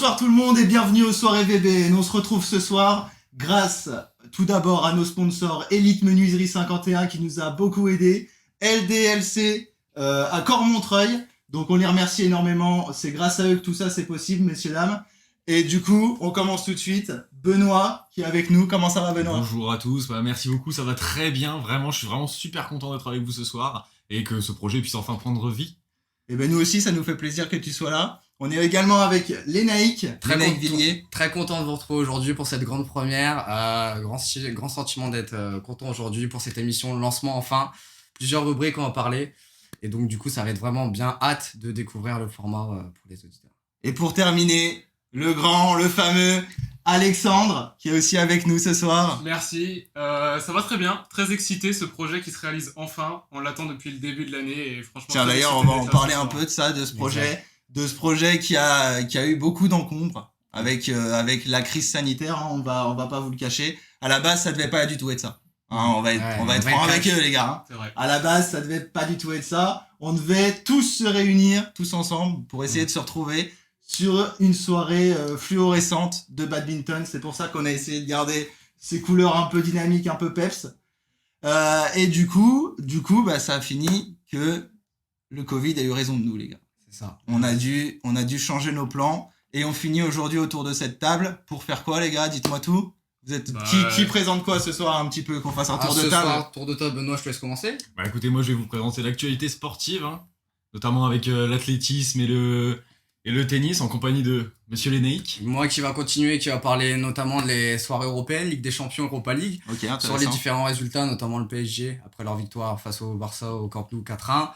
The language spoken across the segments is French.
Bonsoir tout le monde et bienvenue aux soirées VBN. On se retrouve ce soir grâce tout d'abord à nos sponsors Elite Menuiserie 51 qui nous a beaucoup aidé, LDLC à Cormontreuil, donc on les remercie énormément, c'est grâce à eux que tout ça c'est possible messieurs dames. Et du coup on commence tout de suite, Benoît qui est avec nous, comment ça va Benoît? Bonjour à tous, merci beaucoup, ça va très bien, vraiment je suis vraiment super content d'être avec vous ce soir et que ce projet puisse enfin prendre vie. Et ben nous aussi ça nous fait plaisir que tu sois là. On est également avec Lénaïque, Villiers. Très content de vous retrouver aujourd'hui pour cette grande première. Grand sentiment d'être content aujourd'hui pour cette émission de lancement enfin. Plusieurs rubriques on va parler. Et donc du coup ça va être vraiment bien hâte de découvrir le format pour les auditeurs. Et pour terminer, le grand, le fameux Alexandre qui est aussi avec nous ce soir. Merci, ça va très bien, très excité ce projet qui se réalise enfin. On l'attend depuis le début de l'année et franchement... Tiens d'ailleurs on va en parler un peu de ça, de ce projet. De ce projet qui a eu beaucoup d'encombre avec la crise sanitaire, hein, on va pas vous le cacher. À la base, ça devait pas du tout être ça. Hein, on va être franc avec eux les gars. Hein. C'est vrai. À la base, ça devait pas du tout être ça. On devait tous se réunir, tous ensemble, pour essayer de se retrouver sur une soirée fluorescente de badminton. C'est pour ça qu'on a essayé de garder ces couleurs un peu dynamiques, un peu peps. Et du coup, bah, ça a fini que le Covid a eu raison de nous les gars. Ça. On a dû changer nos plans et on finit aujourd'hui autour de cette table pour faire quoi les gars? Dites-moi tout. Vous êtes qui présente quoi ce soir un petit peu, qu'on fasse un tour de table? Soir, tour de table, Benoît, je te laisse commencer. Écoutez, moi je vais vous présenter l'actualité sportive, hein, notamment avec l'athlétisme et le tennis en compagnie de Monsieur Lénaïque. Moi qui va continuer, qui va parler notamment des soirées européennes, Ligue des Champions, Europa League. Ok, sur les différents résultats, notamment le PSG après leur victoire face au Barça au Camp Nou 4-1.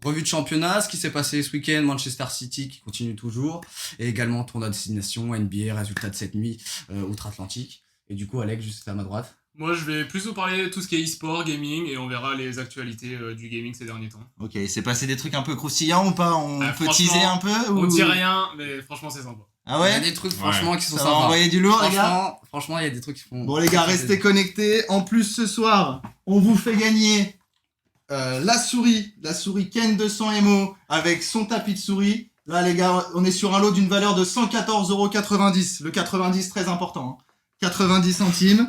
Revue de championnat, ce qui s'est passé ce week-end, Manchester City qui continue toujours, et également tournoi de destination, NBA, résultat de cette nuit outre-Atlantique. Et du coup, Alex, juste à ma droite. Moi, je vais plus vous parler de tout ce qui est e-sport, gaming, et on verra les actualités du gaming ces derniers temps. Ok, c'est passé des trucs un peu croustillants ou pas? On peut teaser un peu ou... On dit rien, mais franchement, c'est sympa. Ah ouais? Il y a des trucs franchement qui sont ça sympas. va envoyer du lourd les gars? Franchement, il y a des trucs qui font... Bon les gars, restez connectés. En plus, ce soir, on vous fait gagner... la souris Ken 200 MO avec son tapis de souris. Là les gars, on est sur un lot d'une valeur de 114,90 €. Le 90 très important. Hein. 90 centimes.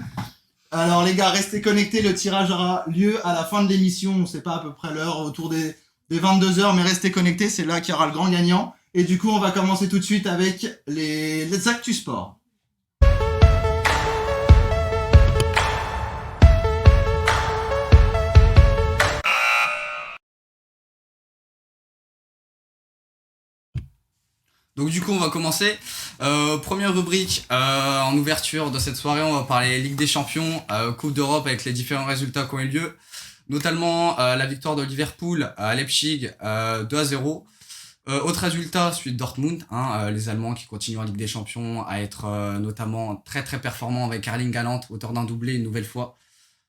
Alors les gars, restez connectés. Le tirage aura lieu à la fin de l'émission. On sait pas à peu près l'heure, autour des 22h, mais restez connectés. C'est là qu'il y aura le grand gagnant. Et du coup, on va commencer tout de suite avec les actus sport. Donc du coup on va commencer. Première rubrique en ouverture de cette soirée, on va parler Ligue des Champions, Coupe d'Europe avec les différents résultats qui ont eu lieu. Notamment la victoire de Liverpool à Leipzig 2-0. Autre résultat, celui de Dortmund, les Allemands qui continuent en Ligue des Champions à être notamment très très performants avec Erling Haaland, auteur d'un doublé une nouvelle fois.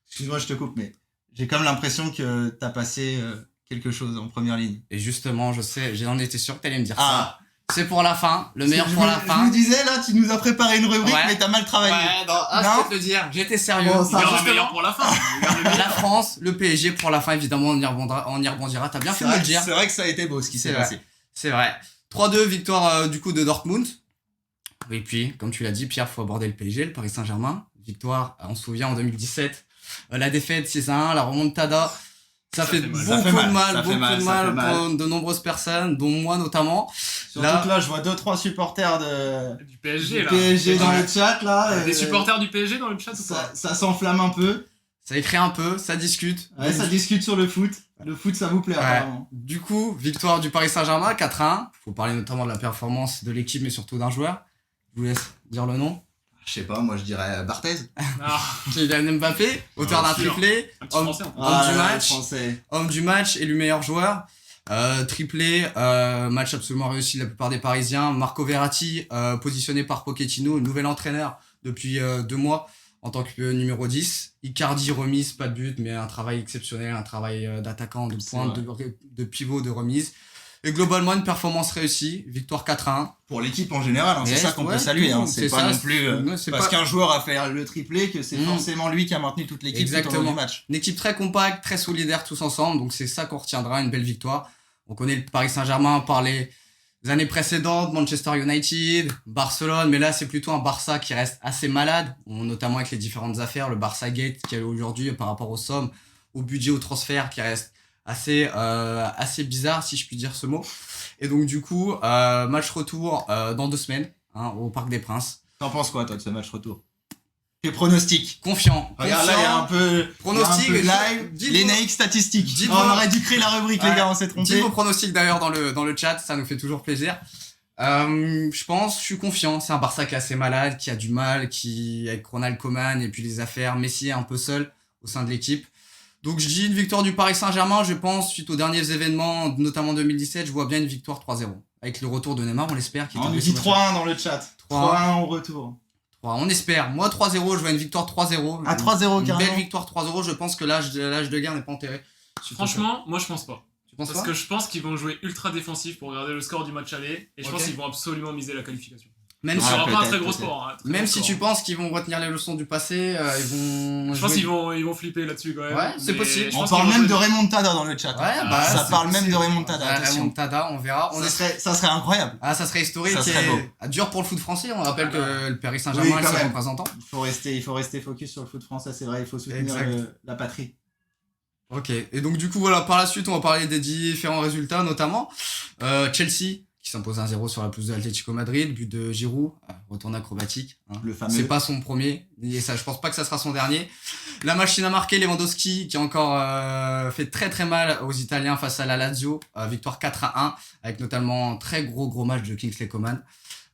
Excuse-moi, je te coupe, mais j'ai comme l'impression que t'as passé quelque chose en première ligne. Et justement, je sais, j'en étais sûr que t'allais me dire ça. C'est pour la fin, le meilleur pour la fin. Je me disais là, tu nous as préparé une rubrique, mais t'as mal travaillé. Ouais, je peux te le dire, j'étais sérieux. Bon, On verra le meilleur pour la fin. La France, le PSG pour la fin, évidemment, on y rebondira. T'as bien fait de me le dire. C'est vrai que ça a été beau ce qui s'est passé. C'est vrai. 3-2, victoire du coup de Dortmund. Et puis, comme tu l'as dit, Pierre, faut aborder le PSG, le Paris Saint-Germain. Victoire, on se souvient en 2017. La défaite 6-1, la remontada. Ça fait beaucoup de mal pour de nombreuses personnes, dont moi notamment. Surtout que là, je vois 2-3 supporters du PSG, là. PSG dans le chat, là. Des supporters du PSG dans le chat ou pas? Ça s'enflamme un peu. Ça écrit un peu, ça discute. Ouais, ça discute sur le foot. Le foot, ça vous plaît, apparemment. Du coup, victoire du Paris Saint-Germain, 4-1. Faut parler notamment de la performance de l'équipe, mais surtout d'un joueur. Je vous laisse dire le nom. Je sais pas, moi je dirais Barthez. Kylian Mbappé, auteur d'un triplé, homme du match, élu meilleur joueur. Triplé, match absolument réussi de la plupart des Parisiens. Marco Verratti, positionné par Pochettino, nouvel entraîneur depuis 2 mois en tant que numéro 10. Icardi, remise, pas de but, mais un travail exceptionnel, un travail d'attaquant, de pointe, de pivot, de remise. Et globalement, une performance réussie, victoire 4-1. Pour l'équipe en général, c'est ça qu'on peut saluer. C'est pas non plus parce qu'un joueur a fait le triplé que c'est forcément lui qui a maintenu toute l'équipe tout au long du match. Une équipe très compacte, très solidaire tous ensemble, donc c'est ça qu'on retiendra, une belle victoire. On connaît le Paris Saint-Germain par les années précédentes, Manchester United, Barcelone, mais là c'est plutôt un Barça qui reste assez malade, notamment avec les différentes affaires, le Barça Gate qu'il y a aujourd'hui par rapport aux sommes, au budget, au transfert qui reste assez bizarre si je puis dire ce mot. Et donc du coup, match retour dans 2 semaines au Parc des Princes. T'en penses quoi, toi, de ce match retour? Tes pronostics? Confiant. Regarde, là, il y a un peu. Pronostic, il y a un peu live. dites-vous- Les naïcs statistiques. dites-vous- On aurait dû créer la rubrique, les Ouais. gars, on s'est trompé. Dites vos pronostics d'ailleurs dans le chat, ça nous fait toujours plaisir. Je suis confiant. C'est un Barça qui est assez malade, qui a du mal, avec Ronald Koeman et puis les affaires, Messi est un peu seul au sein de l'équipe. Donc je dis une victoire du Paris Saint-Germain, je pense, suite aux derniers événements, notamment 2017, je vois bien une victoire 3-0. Avec le retour de Neymar, on l'espère. On nous dit 3-1 dans le chat. 3-1 au retour. 3, on espère. Moi 3-0, je vois une victoire 3-0. À 3-0, Une carrément. belle victoire 3-0, je pense que l'âge de guerre n'est pas enterré. Franchement, moi je pense pas. tu penses Parce pas que je pense qu'ils vont jouer ultra défensif pour regarder le score du match aller. Et je Ok. pense qu'ils vont absolument miser la qualification. Même Ce si, Ah, sera pas un peut-être, très gros peut-être. sport. Hein, très même gros si score. tu penses qu'ils vont retenir les leçons du passé, ils vont. Je pense jouer- qu'ils vont flipper là-dessus quand même. Ouais, c'est Mais possible. je On pense parle qu'ils vont même de jouer- remontada dans le chat. Ouais, bah, ça c'est parle même de possible. remontada, Ouais, attention. remontada, on verra. Ça serait incroyable. Ah, ça serait historique Ça serait et beau. dur pour le foot français. On rappelle Ah, que le Paris Saint-Germain Oui, est quand son même. représentant. Il faut rester focus sur le foot français, c'est vrai, il faut soutenir Exact. la patrie. Ok, et donc du coup, voilà, par la suite, on va parler des différents résultats, notamment Chelsea, qui s'impose 1-0 sur la pelouse de l'Atlético Madrid, but de Giroud, retourne acrobatique. Le fameux. C'est pas son premier, et ça, je pense pas que ça sera son dernier. La machine a marqué Lewandowski, qui a encore fait très très mal aux Italiens face à la Lazio, victoire 4-1, avec notamment un très gros match de Kingsley Coman,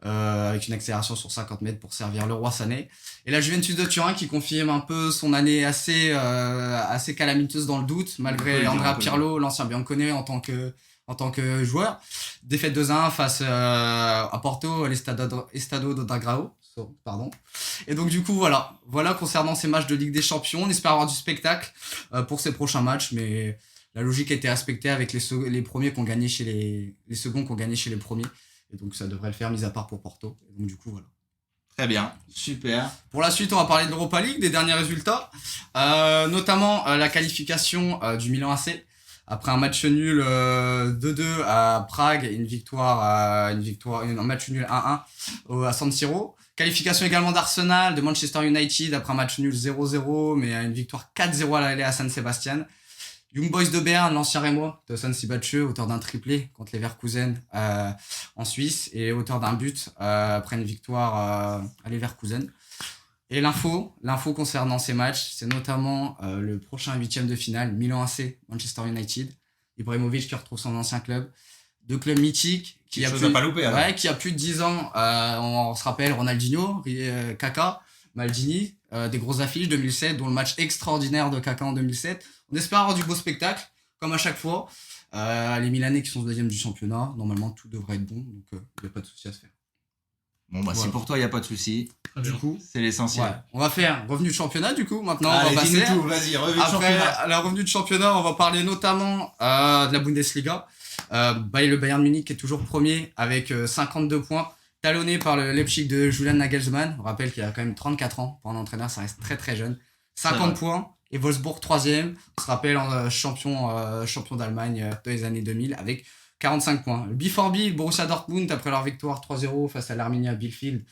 avec une accélération sur 50 mètres pour servir le roi Sané. Et la Juventus de Turin qui confirme un peu son année assez calamiteuse dans le doute, malgré Andrea Pirlo, l'ancien Bianconeri en tant que joueur. Défaite 2-1 face à Porto, à l'Estado do Dragao. Pardon. Et donc du coup voilà concernant ces matchs de Ligue des Champions, on espère avoir du spectacle pour ces prochains matchs, mais la logique a été respectée avec les premiers qu'on gagnait chez les seconds qu'on gagnait chez les premiers, et donc ça devrait le faire, mis à part pour Porto. Et donc du coup voilà. Très bien, super. Pour la suite, on va parler de l'Europa League, des derniers résultats, notamment la qualification du Milan AC après un match nul 2-2 à Prague et un match nul 1-1 à San Siro. Qualification également d'Arsenal, de Manchester United après un match nul 0-0, mais une victoire 4-0 à l'aller à San Sebastian. Young Boys de Berne, l'ancien Rémois, de San Sibacheux, auteur d'un triplé contre les Leverkusen en Suisse et auteur d'un but après une victoire à Leverkusen. Et l'info concernant ces matchs, c'est notamment le prochain 8e de finale, Milan AC, Manchester United. Ibrahimovic qui retrouve son ancien club. 2 clubs mythiques qui a, Chose à pas louper, alors. qui a plus de 10 ans. On se rappelle Ronaldinho, Kaka, Maldini, des grosses affiches 2007, dont le match extraordinaire de Kaka en 2007. On espère avoir du beau spectacle, comme à chaque fois. Les Milanais qui sont 2e du championnat, normalement tout devrait être bon, donc il n'y a pas de souci à se faire. Bon, bah, Voilà. si pour toi, il n'y a pas de souci, Très Du bien. coup, c'est l'essentiel. ouais, on va faire revenu de championnat du coup. Maintenant, Allez, on va dis-nous passer. tout, vas-y, revue de Après championnat. la revenu de championnat, on va parler notamment de la Bundesliga. Le Bayern Munich est toujours premier avec 52 points, talonné par le Leipzig de Julian Nagelsmann. On rappelle qu'il a quand même 34 ans pour un entraîneur, ça reste très très jeune. 50 points. Et Wolfsburg 3e, on se rappelle champion d'Allemagne dans les années 2000 avec 45 points. Le B4B, le Borussia Dortmund, après leur victoire 3-0 face à l'Arminia Bielefeld,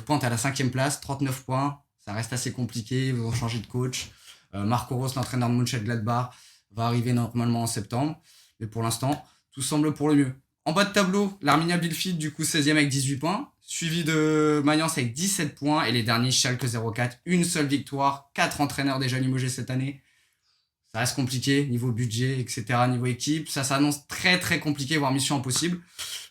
pointe à la 5e place, 39 points. Ça reste assez compliqué, ils vont changer de coach. Marco Rose, l'entraîneur de Mönchengladbach, va arriver normalement en septembre. Mais pour l'instant, tout semble pour le mieux. En bas de tableau, l'Arminia Bielefeld, du coup 16e avec 18 points. Suivi de Mayence avec 17 points. Et les derniers, Schalke 04, une seule victoire. 4 entraîneurs déjà limogés cette année. Ça reste compliqué, niveau budget, etc., niveau équipe. Ça s'annonce très très compliqué, voire mission impossible.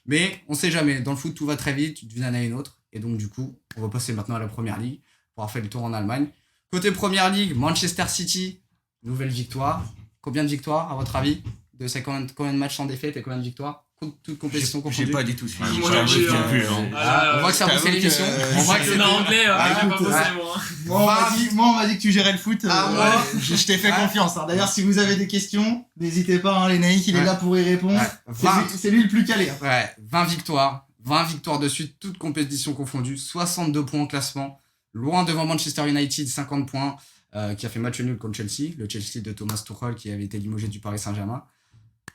Mais on sait jamais. Dans le foot, tout va très vite d'une année à une autre. Et donc, du coup, on va passer maintenant à la Première Ligue pour avoir fait le tour en Allemagne. Côté Première Ligue, Manchester City, nouvelle victoire. Combien de victoires, à votre avis? Combien de matchs sans défaite et combien de victoires? Toute compétition J'ai confondue. pas du tout suivi. Moi J'ai non plus, pas hein. vu, hein. Ah, On voit que ça a bossé j'avoue l'émission. que- On voit que c'est c'était... en anglais, Ah, j'ai pas écoute, bossé ouais. moi. Moi, on m'a dit que tu gérais le foot. Ah, moi je t'ai fait Ouais. confiance. hein. D'ailleurs, si vous avez des questions, n'hésitez pas, hein, les naïcs, il est Ouais. là pour y répondre. Ouais, C'est lui le plus calé. hein. 20 victoires. 20 victoires de suite, toutes compétitions confondues. 62 points au classement. Loin devant Manchester United, 50 points, qui a fait match nul contre Chelsea. Le Chelsea de Thomas Tuchel qui avait été limogé du Paris Saint-Germain.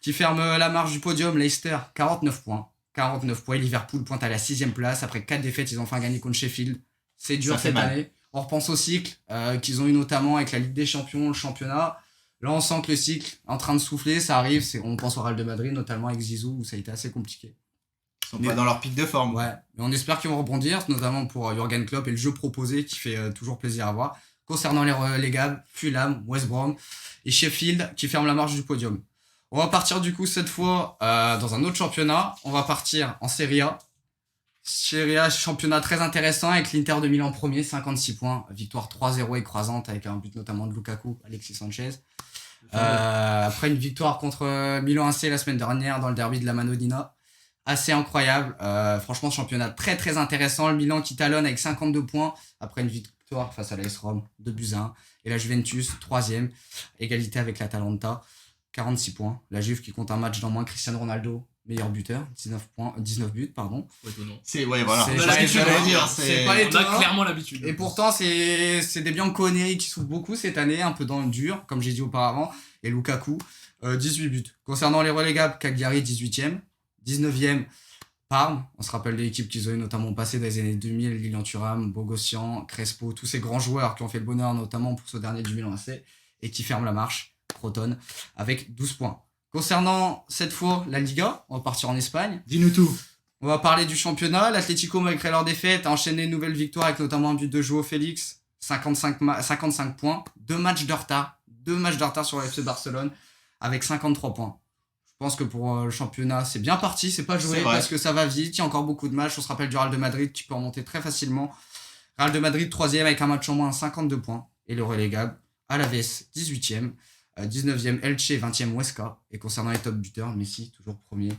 Qui ferme la marche du podium, Leicester, 49 points. 49 points. Liverpool pointe à la 6ème place. Après 4 défaites, ils ont enfin gagné contre Sheffield. C'est dur Ça fait cette mal. année. On repense au cycle qu'ils ont eu notamment avec la Ligue des Champions, le championnat. Là, on sent que le cycle est en train de souffler. Ça arrive. On pense au Real de Madrid, notamment avec Zizou, où ça a été assez compliqué. Ils sont pas dans leur pic de forme. Ouais, mais on espère qu'ils vont rebondir, notamment pour Jürgen Klopp et le jeu proposé qui fait toujours plaisir à voir. Concernant les relégables, Fulham, West Brom et Sheffield qui ferment la marche du podium. On va partir du coup cette fois dans un autre championnat. On va partir en Serie A. Serie A, championnat très intéressant avec l'Inter de Milan premier, 56 points. Victoire 3-0 écrasante avec un but notamment de Lukaku, Alexis Sanchez. Après une victoire contre Milan AC la semaine dernière dans le derby de la Manodina. Assez incroyable. Franchement, championnat très très intéressant. Le Milan qui talonne avec 52 points après une victoire face à l'AS Rome, 2-1. Et la Juventus, 3ème. Égalité avec l'Atalanta, 46 points. La Juve qui compte un match d'en moins. Cristiano Ronaldo, meilleur buteur, 19 buts, pardon. Ouais, étonnant. Voilà. C'est On a C'est l'habitude, ce que j'allais hein. dire, C'est pas On étonnant. a clairement l'habitude. Et pourtant, c'est des Bianconeri qui souffrent beaucoup cette année, un peu dans le dur, comme j'ai dit auparavant. Et Lukaku, 18 buts. Concernant les relégables, Cagliari, 18ème. 19ème, Parme. On se rappelle des équipes qu'ils ont eu notamment au passé dans les années 2000, Lilian Thuram, Bogossian, Crespo, tous ces grands joueurs qui ont fait le bonheur notamment pour ce dernier du Milan AC et qui ferment la marche, Crotone, avec 12 points. Concernant cette fois la Liga, on va partir en Espagne. Dis-nous tout. On va parler du championnat. L'Atlético, malgré leur défaite, a enchaîné une nouvelle victoire avec notamment un but de Joao Félix, 55 points, 2 matchs de retard sur le FC Barcelone avec 53 points. Je pense que pour le championnat, c'est bien parti, c'est pas joué C'est vrai. parce que ça va vite, il y a encore beaucoup de matchs. On se rappelle du Real de Madrid qui peut remonter très facilement. Real de Madrid 3ème avec un match en moins, 52 points. Et le relégable, Alaves 18ème, 19ème Elche, 20ème Huesca. Et concernant les top buteurs, Messi toujours premier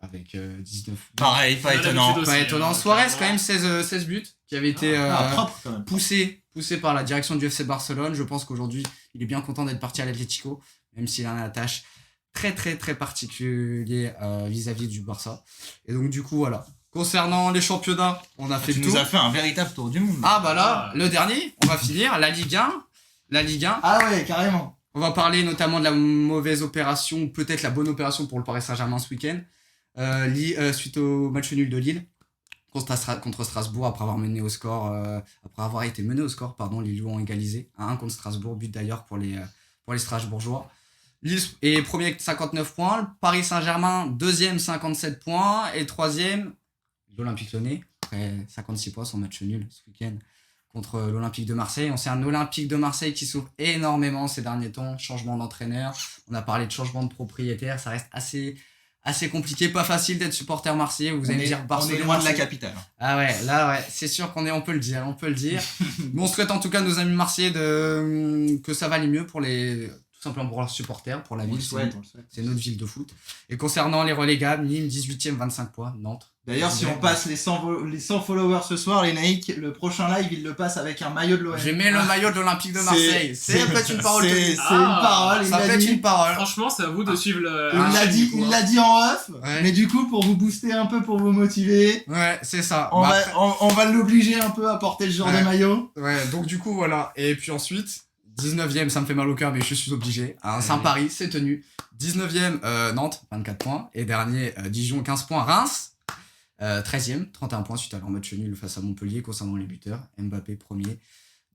avec 19 buts. Pareil, pas On a étonnant. l'habitude Pas aussi, étonnant. hein, Suarez clairement. quand même 16 buts qui avait été Propre quand même. poussé par la direction du FC Barcelone. Je pense qu'aujourd'hui il est bien content d'être parti à l'Atlético, même s'il a une attache très très très particulier vis-à-vis du Barça. Et donc du coup voilà. Concernant les championnats, on a fait Tu le nous tour. as fait un véritable tour du monde. Ah bah là, le dernier, on va finir la Ligue 1. La Ligue 1. Ah ouais, carrément. On va parler notamment de la mauvaise opération, ou peut-être la bonne opération pour le Paris Saint-Germain ce week-end, suite au match nul de Lille contre Strasbourg après avoir été mené au score, les Lillois ont égalisé à 1 contre Strasbourg, but d'ailleurs pour les Strasbourgeois. Lille est premier avec 59 points, le Paris Saint-Germain deuxième 57 points et troisième l'Olympique Lyonnais après 56 points, son match nul ce week-end contre l'Olympique de Marseille. On sait un Olympique de Marseille qui souffre énormément ces derniers temps, changement d'entraîneur, on a parlé de changement de propriétaire, ça reste assez compliqué, pas facile d'être supporter marseillais. Vous allez me dire on Barcelone. est loin de la capitale. Ah ouais, là ouais, c'est sûr on peut le dire. Mais on souhaite en tout cas à nos amis marseillais que ça va aller mieux tout simplement pour leurs supporters, pour la On le ville. souhaite, on le souhaite. C'est notre ville de foot. Et concernant les relégables, Nîmes 18ème 25 points, Nantes. D'ailleurs, si on passe les 100 followers ce soir, les Naïcs, le prochain live, il le passe avec un maillot de l'OM. Je mets le maillot de l'Olympique de Marseille. C'est peut-être une parole. C'est tenue. une parole, il Ça l'a peut être dit. une parole. Franchement, c'est à vous de suivre le. Il la l'a chaîne, dit, du coup, il hein. l'a dit en off, Ouais. mais du coup, pour vous booster un peu, pour vous motiver, Ouais, c'est ça. on, Bah, va, après- on va l'obliger un peu à porter ce genre Ouais. de maillot. Ouais, donc du coup, voilà. Et puis ensuite, 19ème, ça me fait mal au cœur, mais je suis obligé. Saint-Paris, c'est tenu. 19ème, Nantes, 24 points. Et dernier, Dijon, 15 points. Reims, 13ème, 31 points suite à leur match nul face à Montpellier concernant les buteurs. Mbappé, premier,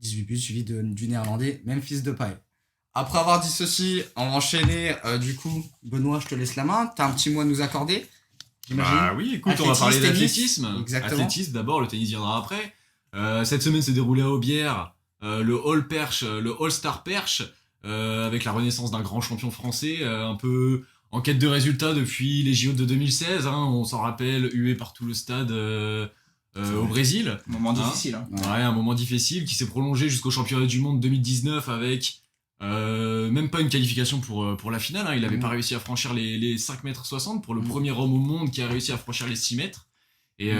18 buts, suivi du néerlandais Memphis Depay. Après avoir dit ceci, on va enchaîner. Du coup, Benoît, je te laisse la main. T'as un petit mot à nous accorder, j'imagine. Bah oui, écoute, on va Athlétisme, parler tennis. d'athlétisme. Exactement. Athlétisme d'abord, le tennis viendra après. Cette semaine s'est déroulé à Aubière le All-Star Perche, avec la renaissance d'un grand champion français, un peu en quête de résultats depuis les JO de 2016. Hein, on s'en rappelle, hué par tout le stade au Brésil. Moment Hein difficile. Hein. Ouais, un moment difficile qui s'est prolongé jusqu'au championnat du monde 2019 avec même pas une qualification pour la finale. Hein. Il avait pas réussi à franchir les 5,60 m pour le premier homme au monde qui a réussi à franchir les 6 mètres. Et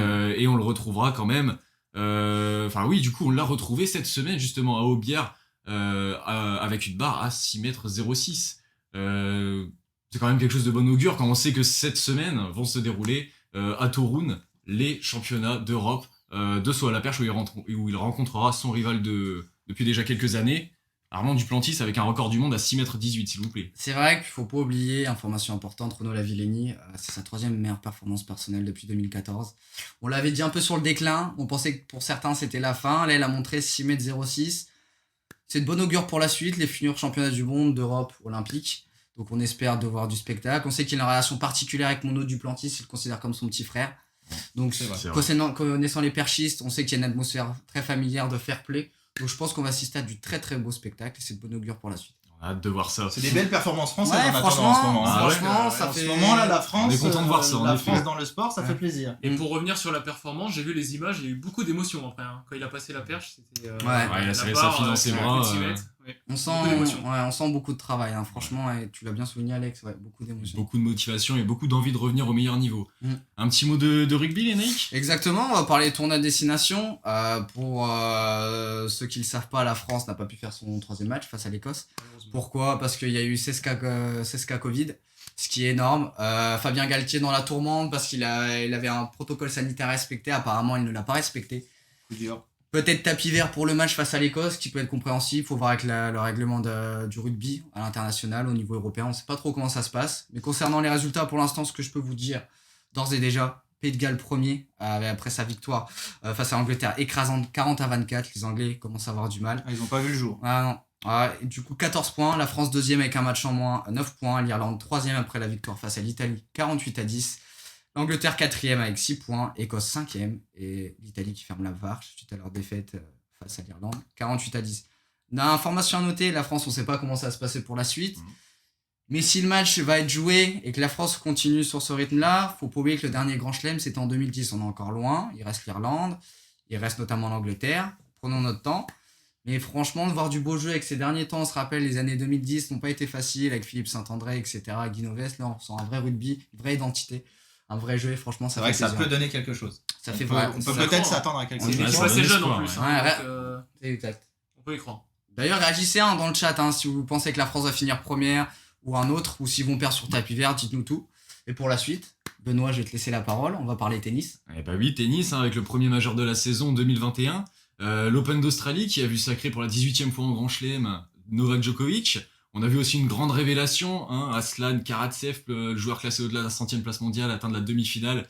on le retrouvera quand même. Enfin oui, du coup, on l'a retrouvé cette semaine justement à Aubière avec une barre à 6,06 m. C'est quand même quelque chose de bon augure quand on sait que cette semaine vont se dérouler à Toruń les championnats d'Europe de saut à la perche où il rencontrera son rival depuis déjà quelques années, Armand Duplantis avec un record du monde à 6,18 m, s'il vous plaît. C'est vrai qu'il faut pas oublier, information importante, Renaud Lavillenie, c'est sa 3e meilleure performance personnelle depuis 2014. On l'avait dit un peu sur le déclin, on pensait que pour certains c'était la fin, là elle a montré 6,06 m. C'est de bon augure pour la suite, les futurs championnats du monde, d'Europe, olympiques. Donc on espère de voir du spectacle. On sait qu'il a une relation particulière avec Renaud Duplantis, il le considère comme son petit frère. Donc C'est vrai. connaissant les perchistes, on sait qu'il y a une atmosphère très familière de fair play. Donc je pense qu'on va assister à du très très beau spectacle et c'est de bon augure pour la suite. On a hâte de voir ça. C'est des belles performances françaises Ouais, en attendant en ce moment. Ah ouais. franchement, ça En fait... ce moment là, la France, On est content de voir ça, en la effet. France dans le sport, ça Ouais. fait plaisir. Et pour revenir sur la performance, j'ai vu les images, il y a eu beaucoup d'émotions après. Hein. Quand il a passé la perche, c'était. Ouais, il a la serré barre, sa fille dans ses sur un bras, coup de 6 mètres. Ouais. On sent, Beaucoup d'émotions. on sent beaucoup de travail, hein, franchement, et tu l'as bien souligné Alex, ouais, beaucoup d'émotions. Beaucoup de motivation et beaucoup d'envie de revenir au meilleur niveau. Mm. Un petit mot de rugby, Lénaïque? Exactement, on va parler tournoi de destination. Pour ceux qui ne le savent pas, la France n'a pas pu faire son 3e match face à l'Écosse. Pourquoi ? Parce qu'il y a eu 16 cas Covid, ce qui est énorme. Fabien Galtier dans la tourmente parce qu'il avait un protocole sanitaire à respecter. Apparemment, il ne l'a pas respecté. Coup dur. Peut-être tapis vert pour le match face à l'Écosse, qui peut être compréhensible. Il faut voir avec le règlement du rugby à l'international, au niveau européen. On ne sait pas trop comment ça se passe. Mais concernant les résultats, pour l'instant, ce que je peux vous dire, d'ores et déjà, Pays de Galles premier, après sa victoire face à l'Angleterre, écrasante 40-24. Les Anglais commencent à avoir du mal. Ah, ils ont pas vu le jour. Ah non. Et du coup, 14 points. La France 2e avec un match en moins, 9 points. L'Irlande 3e après la victoire face à l'Italie, 48-10. L'Angleterre 4e avec 6 points. Écosse 5e. Et l'Italie qui ferme la marche suite à leur défaite face à l'Irlande, 48-10. Information à noter, la France, on ne sait pas comment ça va se passer pour la suite. Mais si le match va être joué et que la France continue sur ce rythme-là, faut pas oublier que le dernier Grand Chelem, c'était en 2010. On est encore loin. Il reste l'Irlande. Il reste notamment l'Angleterre. Prenons notre temps. Mais franchement, de voir du beau jeu avec ces derniers temps, on se rappelle, les années 2010 n'ont pas été faciles avec Philippe Saint-André, etc., Guy Novès. Là, on sent un vrai rugby, une vraie identité, un vrai jeu. Et franchement, ça C'est vrai fait que ça plaisir. peut donner quelque chose. Ça fait On peut, vrai. on peut ça peut-être croit. s'attendre à quelque On chose. est Ils ça sont donne assez jeunes espoir, en plus. ouais. Hein, Ouais, donc, C'est exact. on peut y croire. D'ailleurs, réagissez dans le chat si vous pensez que la France va finir première ou un autre, ou s'ils vont perdre sur tapis vert, dites-nous tout. Et pour la suite, Benoît, je vais te laisser la parole. On va parler tennis. Eh bah oui, tennis, avec le premier majeur de la saison 2021. L'Open d'Australie qui a vu sacrer pour la 18e fois en Grand Chelem Novak Djokovic. On a vu aussi une grande révélation, Aslan Karatsev, le joueur classé au-delà de la 100e place mondiale, atteindre la demi-finale.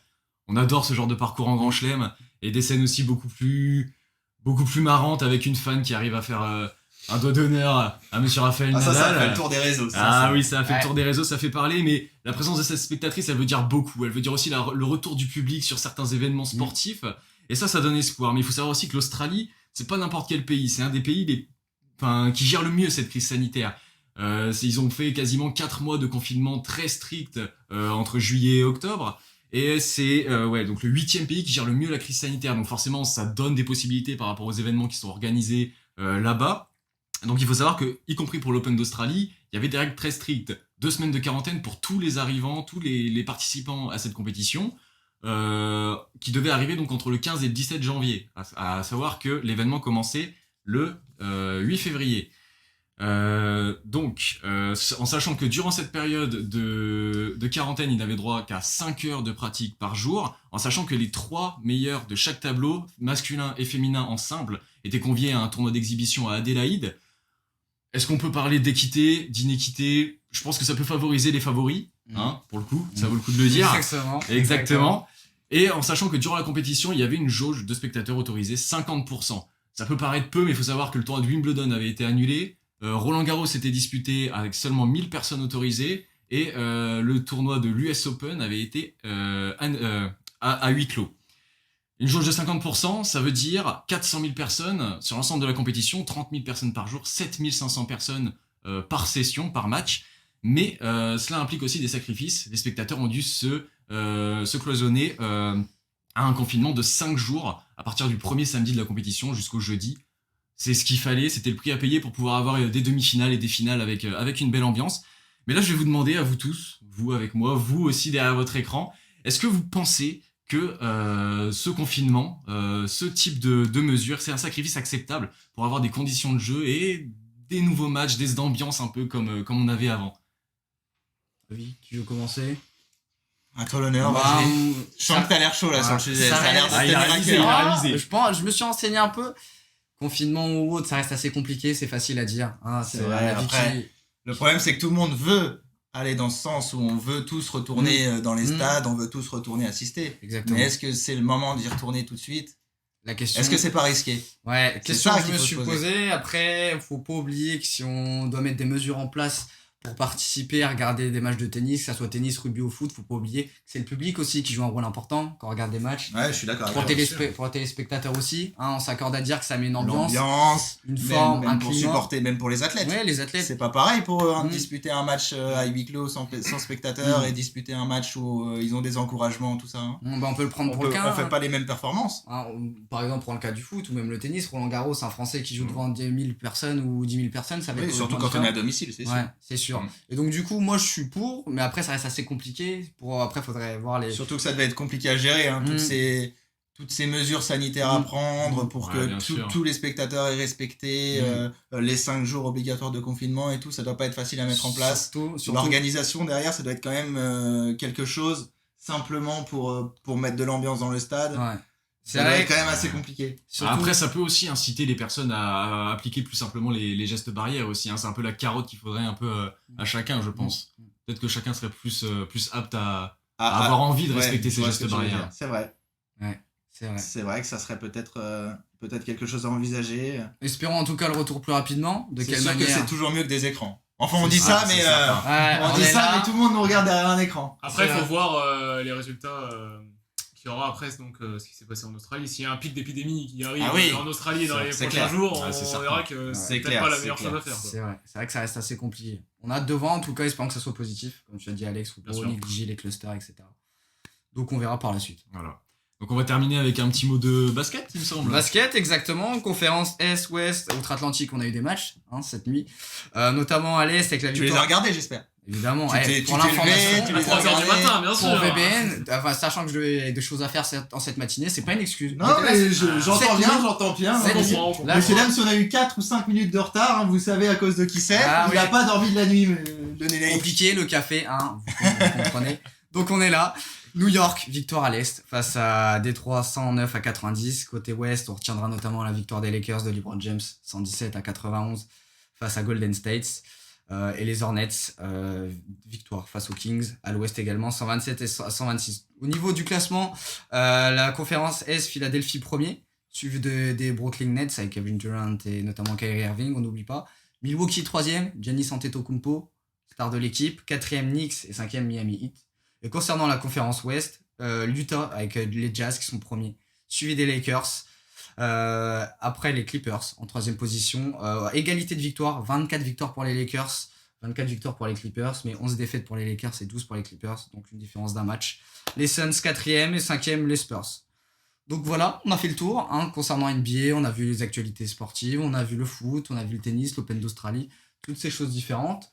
On adore ce genre de parcours en Grand Chelem. Et des scènes aussi beaucoup plus marrantes avec une fan qui arrive à faire un doigt d'honneur à Monsieur Raphaël Ah, Nadal. ça a fait le tour des réseaux. Oui, ça a fait Ouais. le tour des réseaux, ça fait parler, mais la présence de cette spectatrice, elle veut dire beaucoup. Elle veut dire aussi le retour du public sur certains événements sportifs. Et ça donne espoir. Mais il faut savoir aussi que l'Australie, c'est pas n'importe quel pays. C'est un des pays qui gère le mieux cette crise sanitaire. Ils ont fait quasiment 4 mois de confinement très strict entre juillet et octobre. Et c'est donc le 8e pays qui gère le mieux la crise sanitaire. Donc forcément, ça donne des possibilités par rapport aux événements qui sont organisés là-bas. Donc il faut savoir que, y compris pour l'Open d'Australie, il y avait des règles très strictes. 2 semaines de quarantaine pour tous les arrivants, tous les participants à cette compétition, qui devait arriver donc entre le 15 et le 17 janvier. À savoir que l'événement commençait le 8 février. En sachant que durant cette période de quarantaine, il n'avait droit qu'à 5 heures de pratique par jour, en sachant que les 3 meilleurs de chaque tableau, masculin et féminin en simple, étaient conviés à un tournoi d'exhibition à Adélaïde. Est-ce qu'on peut parler d'équité, d'inéquité ? Je pense que ça peut favoriser les favoris, pour le coup, ça vaut le coup de le dire. Exactement. Et en sachant que durant la compétition, il y avait une jauge de spectateurs autorisés, 50%. Ça peut paraître peu, mais il faut savoir que le tournoi de Wimbledon avait été annulé. Roland Garros s'était disputé avec seulement 1000 personnes autorisées. Et le tournoi de l'US Open avait été à huis clos. Une jauge de 50%, ça veut dire 400 000 personnes sur l'ensemble de la compétition, 30 000 personnes par jour, 7 500 personnes par session, par match. Mais cela implique aussi des sacrifices. Les spectateurs ont dû se cloisonner à un confinement de 5 jours à partir du premier samedi de la compétition jusqu'au jeudi. C'est ce qu'il fallait, c'était le prix à payer pour pouvoir avoir des demi-finales et des finales avec une belle ambiance. Mais là, je vais vous demander à vous tous, vous avec moi, vous aussi derrière votre écran, est-ce que vous pensez que ce confinement, ce type de mesures, c'est un sacrifice acceptable pour avoir des conditions de jeu et des nouveaux matchs, des ambiances un peu comme on avait avant? Oui, qui veut commencer? À toi l'honneur, Bah, vas-y. Je sens que t'as l'air chaud là sur le sujet. ça Ça a l'air de reste- te tenir à cœur. il a révisé. Je me suis renseigné un peu. Confinement ou autre, ça reste assez compliqué, c'est facile à dire. Hein, C'est vrai, un avis après, le problème, c'est que tout le monde veut aller dans ce sens où on veut tous retourner dans les stades, on veut tous retourner assister. Exactement. Mais est-ce que c'est le moment d'y retourner tout de suite? La question. Est-ce que c'est pas risqué? Ouais, question ça que je qu'il me faut suis se poser. posée. Après, faut pas oublier que si on doit mettre des mesures en place pour participer à regarder des matchs de tennis, que ça soit tennis, rugby ou foot, faut pas oublier que c'est le public aussi qui joue un rôle important quand on regarde des matchs. Ouais, je suis d'accord avec Pour, toi. pour les téléspectateurs aussi, hein, on s'accorde à dire que ça met une ambiance, L'ambiance, une même, forme, même un pour climat. supporter, même pour les athlètes. Ouais, les athlètes. C'est pas pareil pour Mm. disputer un match à huis clos sans spectateurs Mm. et disputer un match où ils ont des encouragements, tout ça. Hein. Bon, bah, on peut le prendre pour le cas. On fait Hein. pas les mêmes performances. Hein, par exemple, pour le cas du foot ou même le tennis, Roland Garros, un Français qui joue Mm. devant 10 000 personnes ou 10 000 personnes, ça va Oui, être surtout complètement quand on est à différent. domicile, c'est sûr. Ouais, c'est sûr. Mm. Et donc, du coup, moi, je suis pour, mais après, ça reste assez compliqué. Après, faudrait voir les. Surtout que ça devait être compliqué à gérer, hein, toutes ces mesures sanitaires à Mm. prendre pour Ouais, bien que sûr. tous les spectateurs aient respecté les 5 jours obligatoires de confinement et tout, ça doit pas être facile à mettre en place. Surtout, L'organisation derrière, ça doit être quand même quelque chose simplement pour mettre de l'ambiance dans le stade. ouais. C'est Ça doit vrai. être quand même assez compliqué. Surtout- Après, ça peut aussi inciter les personnes à appliquer plus simplement les gestes barrières aussi. Hein. C'est un peu la carotte qu'il faudrait un peu à chacun, je pense. Peut-être que chacun serait plus apte à avoir envie de respecter je ces vois gestes ce que tu veux barrières. dire. C'est vrai. c'est vrai. C'est vrai que ça serait peut-être quelque chose à envisager. Espérons en tout cas le retour plus rapidement. De C'est quelle sûr que manière c'est toujours mieux que des écrans. Enfin, on C'est dit ça, ça, c'est mais certain. Ouais, on dit est ça, là. mais tout le monde nous regarde derrière un écran. Après, il C'est faut vrai. voir les résultats qu'il y aura après donc, ce qui s'est passé en Australie. S'il y a un pic d'épidémie qui arrive Ah oui. en Australie dans les C'est prochains clair. jours, Ah, c'est on certain. verra que C'est c'est peut-être clair, pas la c'est meilleure clair. chose à faire. Quoi. C'est vrai que ça reste assez compliqué. On a hâte de voir, en tout cas, espérons que ça soit positif. Comme tu as dit, Alex, faut Bien pas sûr. négliger les clusters, etc. Donc on verra par la suite. Voilà. Donc on va terminer avec un petit mot de basket, il me semble. Basket, exactement. Conférence Est, Ouest, Outre-Atlantique, on a eu des matchs cette nuit. Notamment à l'Est avec la Tu les as victoire. regardés, j'espère. Évidemment, Tu t'es pour levé, l'information, tu À les as 3h du regardés. matin, bien pour sûr. VBN, enfin, sachant que j'ai des choses à faire en cette matinée, c'est pas une excuse. Non, Donc, là, mais c'est- j'entends cette bien, nuit- j'entends bien. cette On nuit- comprend, on comprend. là, Monsieur Dame, si on a eu 4 ou 5 minutes de retard, hein, vous savez à cause de qui c'est. Ah, Il oui. a pas dormi de la nuit, le Néné. compliqué, le café, hein, vous comprenez. Donc on est là. New York, victoire à l'Est face à Détroit 109 à 90. Côté Ouest, on retiendra notamment la victoire des Lakers de LeBron James 117 à 91 face à Golden State. Et les Hornets, victoire face aux Kings. À l'Ouest également, 127 et 126. Au niveau du classement, la conférence Est, Philadelphie premier, suivi des Brooklyn Nets avec Kevin Durant et notamment Kyrie Irving, on n'oublie pas. Milwaukee troisième, Giannis Antetokounmpo, star de l'équipe. Quatrième Knicks et cinquième Miami Heat. Et concernant la conférence Ouest, l'Utah avec les Jazz qui sont premiers, suivi des Lakers. Après les Clippers en troisième position. Égalité de victoires, 24 victoires pour les Lakers, 24 victoires pour les Clippers, mais 11 défaites pour les Lakers et 12 pour les Clippers, donc une différence d'un match. Les Suns quatrième et cinquième les Spurs. Donc voilà, on a fait le tour concernant NBA, on a vu les actualités sportives, on a vu le foot, on a vu le tennis, l'Open d'Australie, toutes ces choses différentes.